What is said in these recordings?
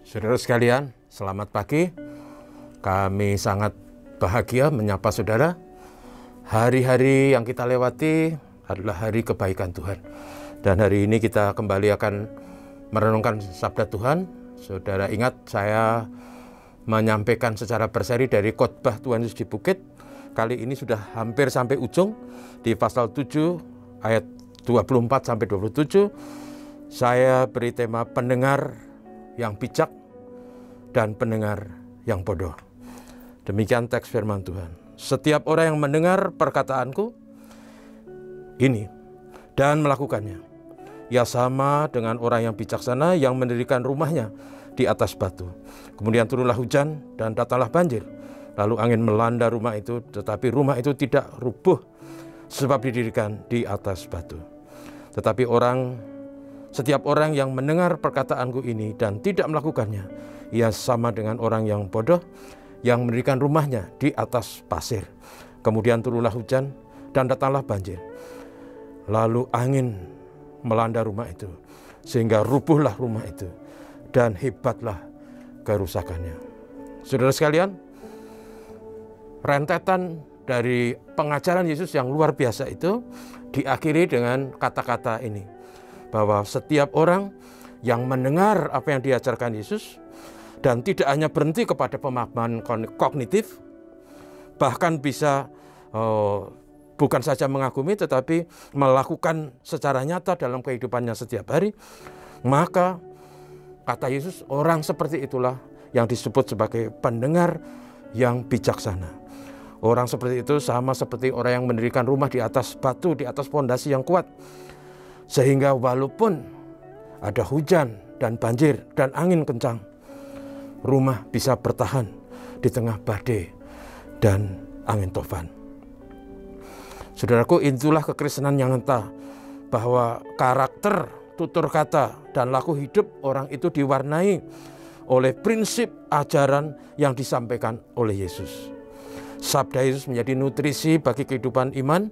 Saudara sekalian, selamat pagi. Kami sangat bahagia menyapa saudara. Hari-hari yang kita lewati adalah hari kebaikan Tuhan. Dan hari ini kita kembali akan merenungkan sabda Tuhan. Saudara ingat saya menyampaikan secara berseri dari khotbah Tuhan Yesus di Bukit. Kali ini sudah hampir sampai ujung di pasal 7 ayat 24 sampai 27. Saya beri tema pendengar yang bijak dan pendengar yang bodoh. Demikian teks firman Tuhan. Setiap orang yang mendengar perkataanku ini dan melakukannya, ia sama dengan orang yang bijaksana yang mendirikan rumahnya di atas batu. Kemudian turunlah hujan dan datanglah banjir. Lalu angin melanda rumah itu, tetapi rumah itu tidak rubuh sebab didirikan di atas batu. Tetapi setiap orang yang mendengar perkataanku ini dan tidak melakukannya, ia sama dengan orang yang bodoh yang mendirikan rumahnya di atas pasir. Kemudian turunlah hujan dan datanglah banjir. Lalu angin melanda rumah itu sehingga rubuhlah rumah itu dan hebatlah kerusakannya. Saudara sekalian, rentetan dari pengajaran Yesus yang luar biasa itu diakhiri dengan kata-kata ini, bahwa setiap orang yang mendengar apa yang diajarkan Yesus dan tidak hanya berhenti kepada pemahaman kognitif, bahkan bisa bukan saja mengagumi tetapi melakukan secara nyata dalam kehidupannya setiap hari, maka kata Yesus, orang seperti itulah yang disebut sebagai pendengar yang bijaksana. Orang seperti itu sama seperti orang yang mendirikan rumah di atas batu, di atas fondasi yang kuat. Sehingga walaupun ada hujan dan banjir dan angin kencang, rumah bisa bertahan di tengah badai dan angin tofan. Saudaraku, itulah kekristenan yang nyata, bahwa karakter, tutur kata, dan laku hidup orang itu diwarnai oleh prinsip ajaran yang disampaikan oleh Yesus. Sabda Yesus menjadi nutrisi bagi kehidupan iman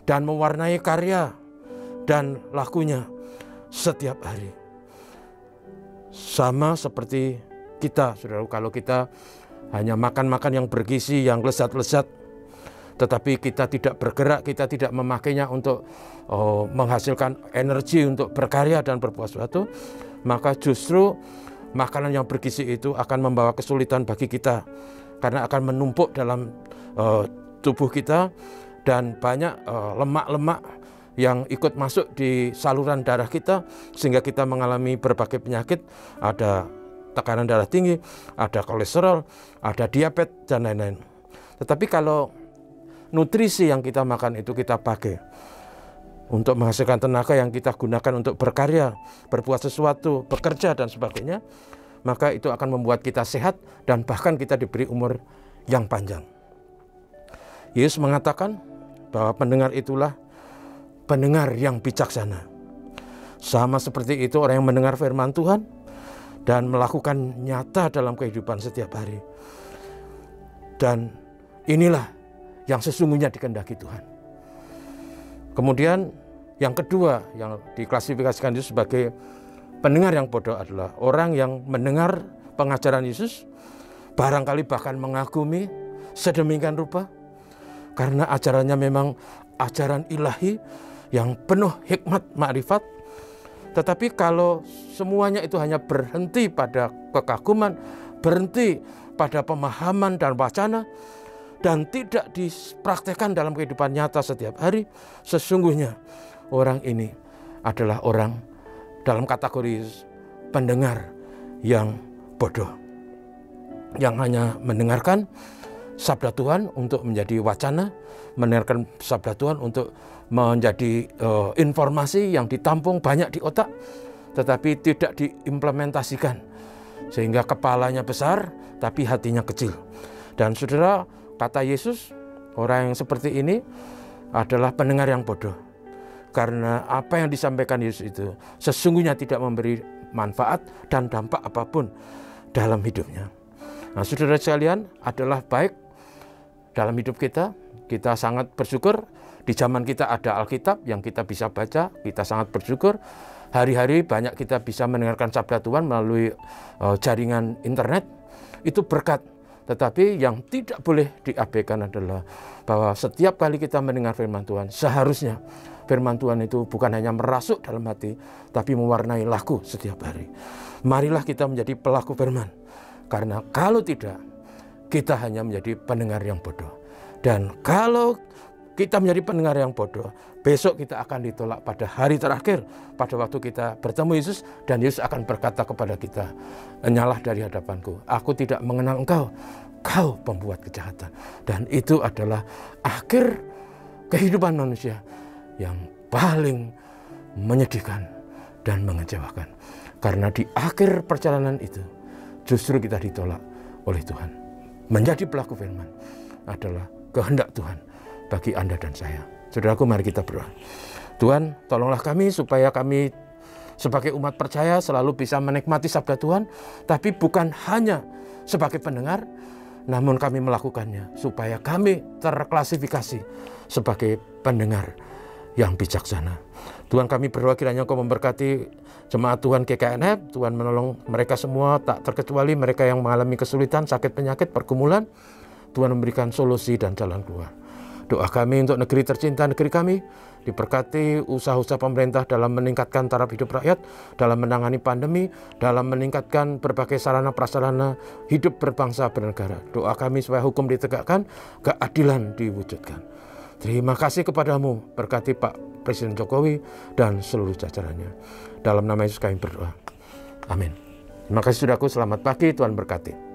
dan mewarnai karya dan lakunya setiap hari. Sama seperti kita, saudara, kalau kita hanya makan-makan yang bergizi, yang lezat-lezat, tetapi kita tidak bergerak, kita tidak memakainya untuk menghasilkan energi untuk berkarya dan berbuat sesuatu, maka justru makanan yang bergizi itu akan membawa kesulitan bagi kita, karena akan menumpuk dalam tubuh kita dan banyak lemak-lemak yang ikut masuk di saluran darah kita sehingga kita mengalami berbagai penyakit, ada tekanan darah tinggi, ada kolesterol, ada diabetes dan lain-lain. Tetapi kalau nutrisi yang kita makan itu kita pakai untuk menghasilkan tenaga yang kita gunakan untuk berkarya, berbuat sesuatu, bekerja dan sebagainya, maka itu akan membuat kita sehat dan bahkan kita diberi umur yang panjang. Yesus mengatakan bahwa pendengar itulah pendengar yang bijaksana. Sama seperti itu orang yang mendengar firman Tuhan dan melakukan nyata dalam kehidupan setiap hari. Dan inilah yang sesungguhnya dikehendaki Tuhan. Kemudian yang kedua yang diklasifikasikan Yesus sebagai pendengar yang bodoh adalah orang yang mendengar pengajaran Yesus, barangkali bahkan mengagumi sedemikian rupa, karena ajarannya memang ajaran ilahi yang penuh hikmat makrifat. Tetapi kalau semuanya itu hanya berhenti pada kekaguman, berhenti pada pemahaman dan wacana, dan tidak dipraktekkan dalam kehidupan nyata setiap hari, sesungguhnya orang ini adalah orang dalam kategori pendengar yang bodoh, yang hanya mendengarkan sabda Tuhan untuk menjadi wacana, mendengarkan sabda Tuhan untuk menjadi informasi yang ditampung banyak di otak, tetapi tidak diimplementasikan, sehingga kepalanya besar tapi hatinya kecil. Dan saudara, kata Yesus, orang yang seperti ini adalah pendengar yang bodoh, karena apa yang disampaikan Yesus itu sesungguhnya tidak memberi manfaat dan dampak apapun dalam hidupnya. Nah, saudara sekalian, adalah baik dalam hidup kita. Kita sangat bersyukur di zaman kita ada Alkitab yang kita bisa baca, kita sangat bersyukur. Hari-hari banyak kita bisa mendengarkan sabda Tuhan melalui jaringan internet. Itu berkat. Tetapi yang tidak boleh diabaikan adalah bahwa setiap kali kita mendengar firman Tuhan, seharusnya firman Tuhan itu bukan hanya merasuk dalam hati, tapi mewarnai laku setiap hari. Marilah kita menjadi pelaku firman. Karena kalau tidak, kita hanya menjadi pendengar yang bodoh. Dan kalau kita menjadi pendengar yang bodoh, besok kita akan ditolak pada hari terakhir, pada waktu kita bertemu Yesus, dan Yesus akan berkata kepada kita, "Nyalah dari hadapanku, aku tidak mengenal engkau, kau pembuat kejahatan." Dan itu adalah akhir kehidupan manusia yang paling menyedihkan dan mengecewakan. Karena di akhir perjalanan itu, justru kita ditolak oleh Tuhan. Menjadi pelaku firman adalah kehendak Tuhan bagi Anda dan saya. Saudaraku, mari kita berdoa. Tuhan, tolonglah kami supaya kami sebagai umat percaya selalu bisa menikmati sabda Tuhan, tapi bukan hanya sebagai pendengar, namun kami melakukannya supaya kami terklasifikasi sebagai pendengar yang bijaksana. Tuhan, kami berdoa kiranya Engkau memberkati jemaat Tuhan GKNF, Tuhan menolong mereka semua, tak terkecuali mereka yang mengalami kesulitan, sakit, penyakit, pergumulan. Tuhan memberikan solusi dan jalan keluar. Doa kami untuk negeri tercinta, negeri kami, diberkati usaha-usaha pemerintah dalam meningkatkan taraf hidup rakyat, dalam menangani pandemi, dalam meningkatkan berbagai sarana prasarana hidup berbangsa bernegara. Doa kami supaya hukum ditegakkan, keadilan diwujudkan. Terima kasih kepadamu, berkati Pak Presiden Jokowi dan seluruh jajarannya. Dalam nama Yesus kami berdoa. Amin. Terima kasih saudaraku, selamat pagi, Tuhan berkati.